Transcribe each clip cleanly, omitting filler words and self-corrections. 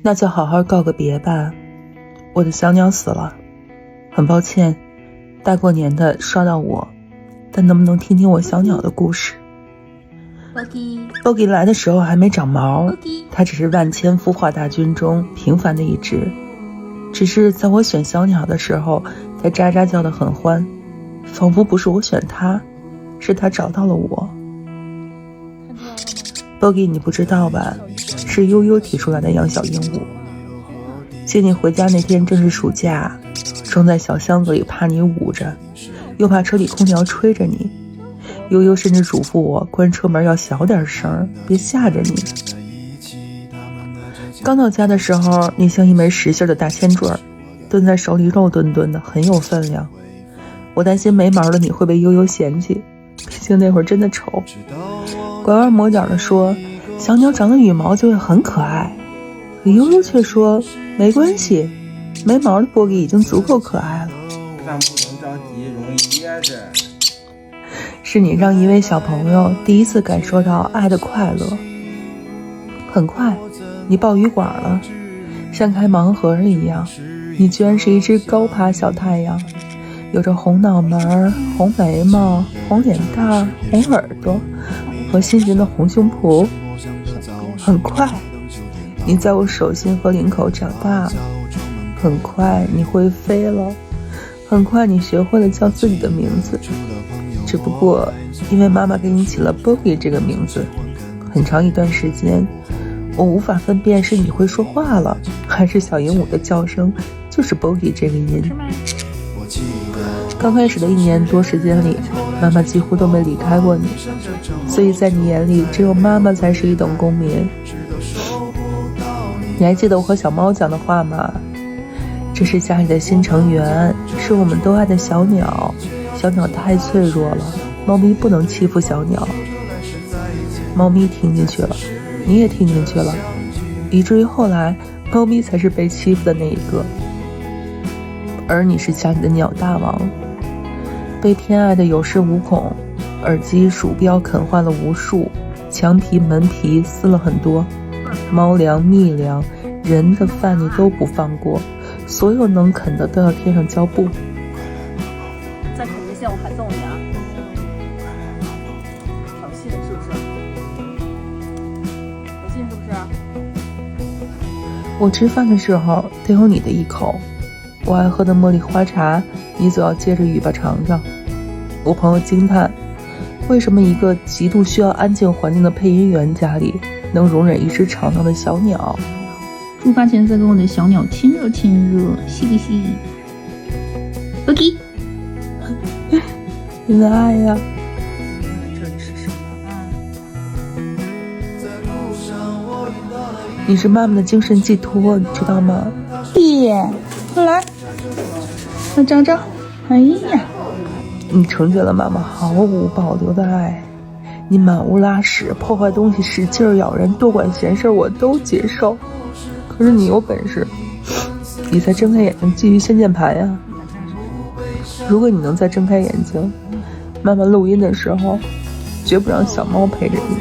那就好好告个别吧。我的小鸟死了，很抱歉，大过年的刷到我，但能不能听听我小鸟的故事？Boggy 来的时候还没长毛，它只是万千孵化大军中平凡的一只。只是在我选小鸟的时候，它喳喳叫得很欢，仿佛不是我选它，是它找到了我。Boggy 你不知道吧，是悠悠提出来的养小鹦鹉。接你回家那天正是暑假，装在小箱子里，怕你捂着，又怕车里空调吹着你。悠悠甚至嘱咐我关车门要小点声，别吓着你。刚到家的时候，你像一枚实心的大铅坠，蹲在手里肉墩墩的，很有分量。我担心没毛的你会被悠悠嫌弃，毕竟那会儿真的丑。拐弯抹角的说，小鸟长了羽毛就会很可爱。可悠悠却说没关系，没毛的波比已经足够可爱了。饭不能着急，容易噎着。是你让一位小朋友第一次感受到爱的快乐。很快你抱鱼管了，像开盲盒一样，你居然是一只高爬小太阳，有着红脑门、红眉毛、红脸蛋、红耳朵和新型的红胸脯。很快你在我手心和领口长大了，很快你会飞了，很快你学会了叫自己的名字。只不过因为妈妈给你起了 Boggy 这个名字，很长一段时间我无法分辨是你会说话了，还是小鹦鹉的叫声就是 Boggy 这个音。刚开始的1年多时间里，妈妈几乎都没离开过你，所以在你眼里只有妈妈才是一等公民。你还记得我和小猫讲的话吗？这是家里的新成员，是我们都爱的小鸟，小鸟太脆弱了，猫咪不能欺负小鸟。猫咪听进去了，你也听进去了，以至于后来猫咪才是被欺负的那一个，而你是家里的鸟大王，被偏爱的有恃无恐，耳机鼠标啃坏了无数，墙皮门皮撕了很多，猫粮蜜粮人的饭你都不放过，所有能啃的都要贴上胶布。再啃一下我还揍你啊！挑衅是不是？挑衅是不是？我吃饭的时候得有你的一口，我爱喝的茉莉花茶你总要接着尾巴尝尝。我朋友惊叹，为什么一个极度需要安静环境的配音员家里能容忍一只吵闹的小鸟？出发前再跟我的小鸟亲热亲热，吸不吸 ？Boggy， 你的爱呀！这里是什么啊？你是妈妈的精神寄托，你知道吗？快来，来找找。哎呀，你成全了妈妈毫无保留的爱，你满屋拉屎、破坏东西、使劲咬人、多管闲事我都接受。可是你有本事，你再睁开眼睛继续掀键盘呀！如果你能再睁开眼睛，妈妈录音的时候绝不让小猫陪着你。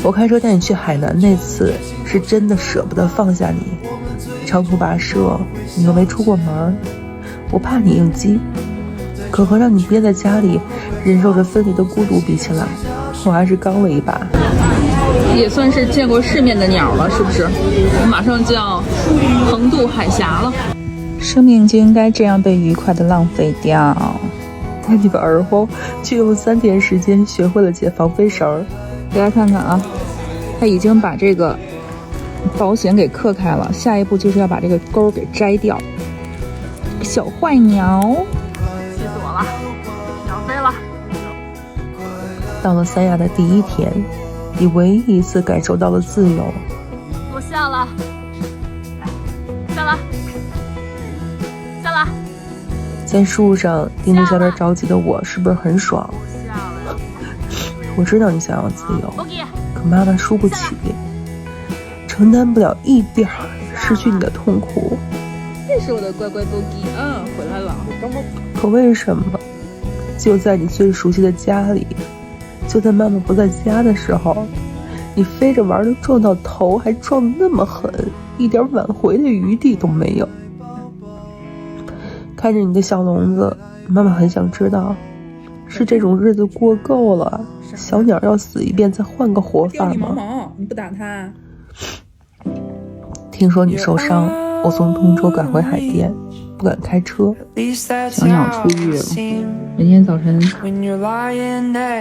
我开车带你去海南那次是真的舍不得放下你，长途跋涉你又没出过门，我怕你应激，可和让你憋在家里忍受着分离的孤独比起来，我还是刚了一把。也算是见过世面的鸟了，是不是？我马上就要横渡海峡了。生命就应该这样被愉快的浪费掉。但你的儿后却用3天时间学会了解防飞绳。大家看看啊，他已经把这个保险给磕开了，下一步就是要把这个钩给摘掉。小坏鸟，气死我了，鸟飞了。到了三亚的第1天，你唯一一次感受到了自由。我下了，下来，下来。在树上盯着有点着急的我，是不是很爽？下了。我知道你想要自由， Boggy， 可妈妈输不起，承担不了一点失去你的痛苦。这是我的乖乖 Boggy， 回来了。可为什么就在你最熟悉的家里，就在妈妈不在家的时候，你飞着玩的撞到头，还撞得那么狠，一点挽回的余地都没有。看着你的小笼子，妈妈很想知道，是这种日子过够了，小鸟要死一遍再换个活法吗？你不打它？听说你受伤，我从通州赶回海淀，不敢开车。小鸟出狱了，每天早晨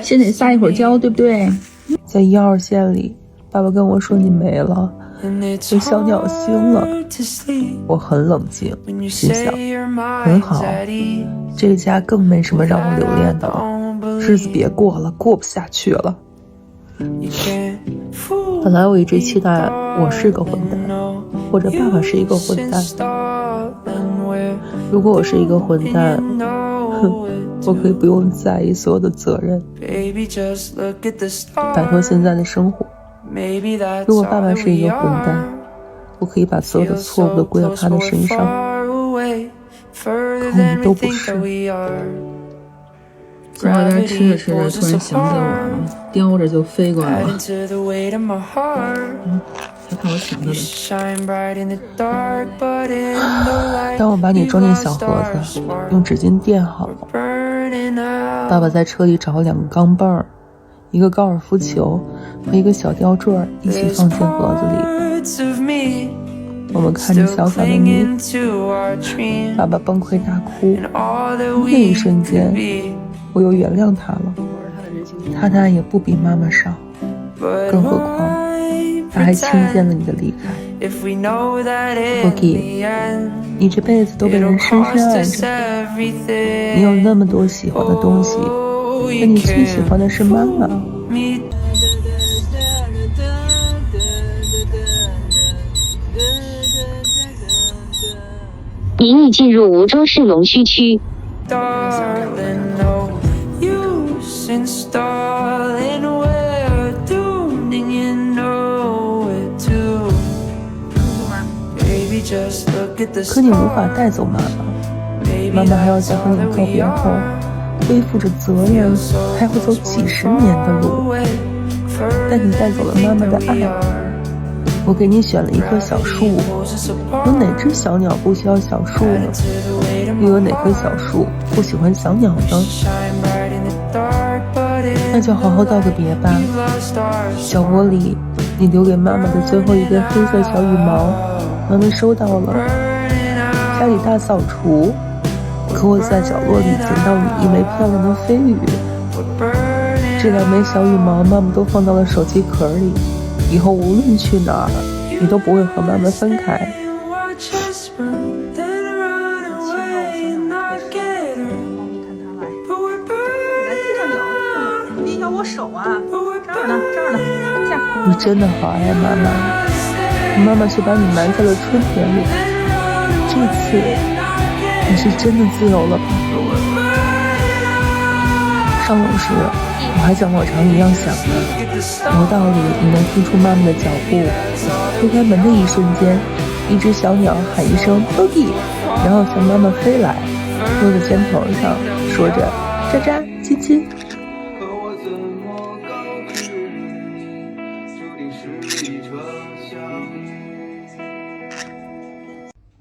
先得撒一会儿娇，对不对？在1、2线里，爸爸跟我说你没了，有小鸟星了。我很冷静，心想很好，这个家更没什么让我留恋的了，日子别过了，过不下去了。本来我一直期待我是个混蛋，或者爸爸是一个混蛋。如果我是一个混蛋，我可以不用在意所有的责任，摆脱现在的生活。如果爸爸是一个混蛋，我可以把所有的错误都归到他的身上。可我们都不是。在外边吃着吃着，突然想起我了，叼着就飞过来了。他看我抢他的。当我把你装进小盒子，用纸巾垫好，爸爸在车里找了2个钢镚儿，一个高尔夫球和一个小吊坠一起放进盒子里。我们看着小小的你，爸爸崩溃大哭。那一瞬间，我又原谅他了。他也不比妈妈少，更何况他还亲见了你的离开。Boogie， 你这辈子都被人深深爱着。你有那么多喜欢的东西，但你最喜欢的是妈妈。您已进入梧州市龙须区。可你无法带走妈妈，妈妈还要在和你告别后背负着责任，还要走几10年的路。但你带走了妈妈的爱。我给你选了一棵小树，有哪只小鸟不需要小树呢？又有哪棵小树不喜欢小鸟呢？那就好好道个别吧。小窝里你留给妈妈的最后一根黑色小羽毛，妈妈收到了。家里大扫除，可我在角落里捡到你一枚漂亮的飞羽。这2枚小羽毛妈妈都放到了手机壳里，以后无论去哪儿，你都不会和妈妈分开。我手啊，这儿呢，这儿。你真的好爱妈妈，妈妈却把你埋在了春天里。这次你是真的自由了吧？上楼时，我还像往常一样想着，楼道里你能听出妈妈的脚步。推开门的一瞬间，一只小鸟喊一声 Boogie， 然后向妈妈飞来，落在肩头上，说着喳喳亲亲。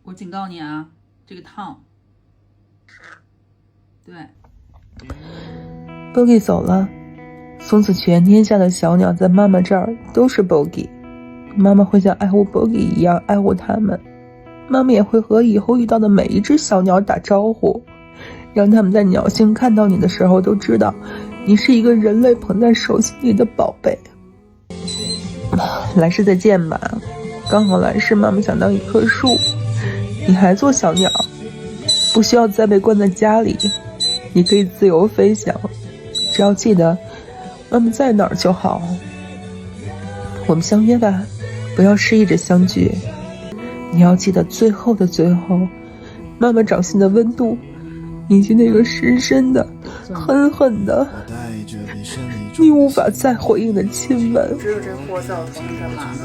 我警告你啊，这个烫。对。Boogie 走了，从此全天下的小鸟在妈妈这儿都是 Boogie。妈妈会像爱护 Boogie 一样爱护它们。妈妈也会和以后遇到的每一只小鸟打招呼，让他们在鸟星看到你的时候都知道你是一个人类捧在手心里的宝贝。来世再见吧。刚好来世妈妈想当一棵树，你还做小鸟，不需要再被关在家里，你可以自由飞翔，只要记得妈妈在哪儿就好。我们相约吧，不要失意着相聚。你要记得最后的最后，妈妈掌心的温度，以及那个深深的狠狠的你无法再回应的亲吻。只有这货在我头上麻了，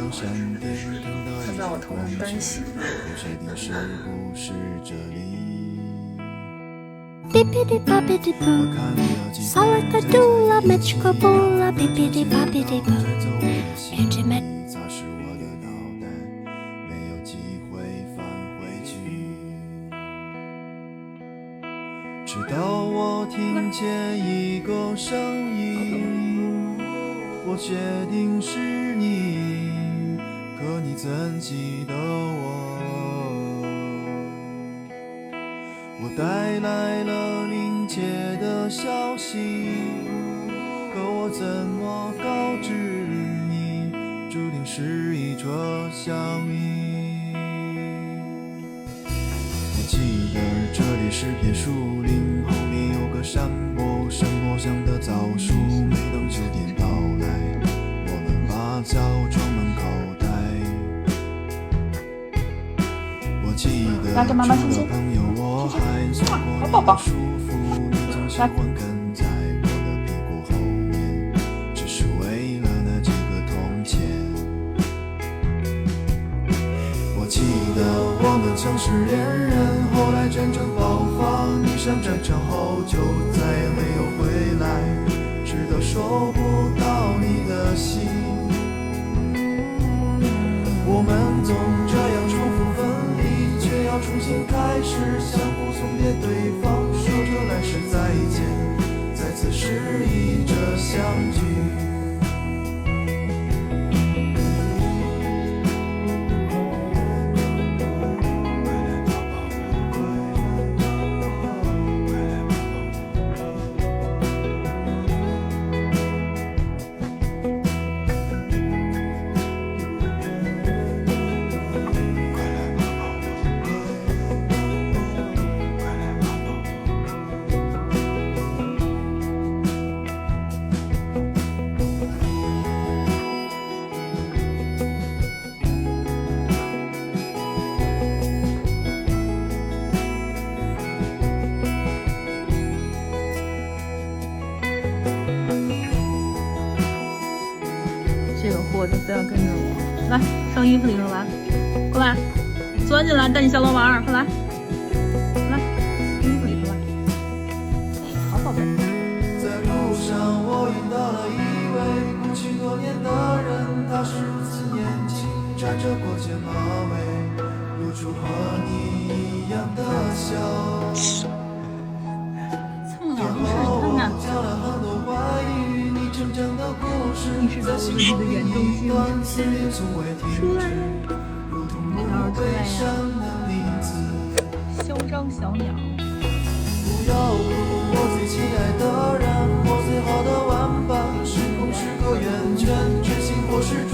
他在我头上单膝。bippity boppity boo. Solid dula, Mexico bula, bippity boppity boo. Intimate. 直到我听见一个声音，我决定是你，可你怎记得我？我带来了临界的消息，可我怎么告知你，注定是一场相遇。我记得这里是片树林，后面有个山坡，山坡上的枣树，每当秋天到来，我们把枣装满口袋。我记得除了朋友，我还送过你的束缚，你总喜欢跟在我的屁股后面，只是为了那几个铜钱。我记得我们曾是恋人，后来战争爆发，你上战场后就再也没有回来，直到收不到你的信。我们总这样重复分离，却要重新开始，相互送别对方，说着来世再见，再次示意着相聚。这个货就非要跟着我，来上衣服里头来，过来，钻进来，带你小老玩儿，快来，来，衣服里头来，好宝贝。在路上，我遇到了一位不去多年的人，他是如此年轻，扎着过肩马尾，露出和你一样的笑。蹭老公是看看。讲了很多关于你成长的故事，你是在心里的眼中心，出来，如同不悲伤的名字。嚣张小鸟。不要哭，我最亲爱的人，我最好的玩伴，时空是个圆圈，执行或是转。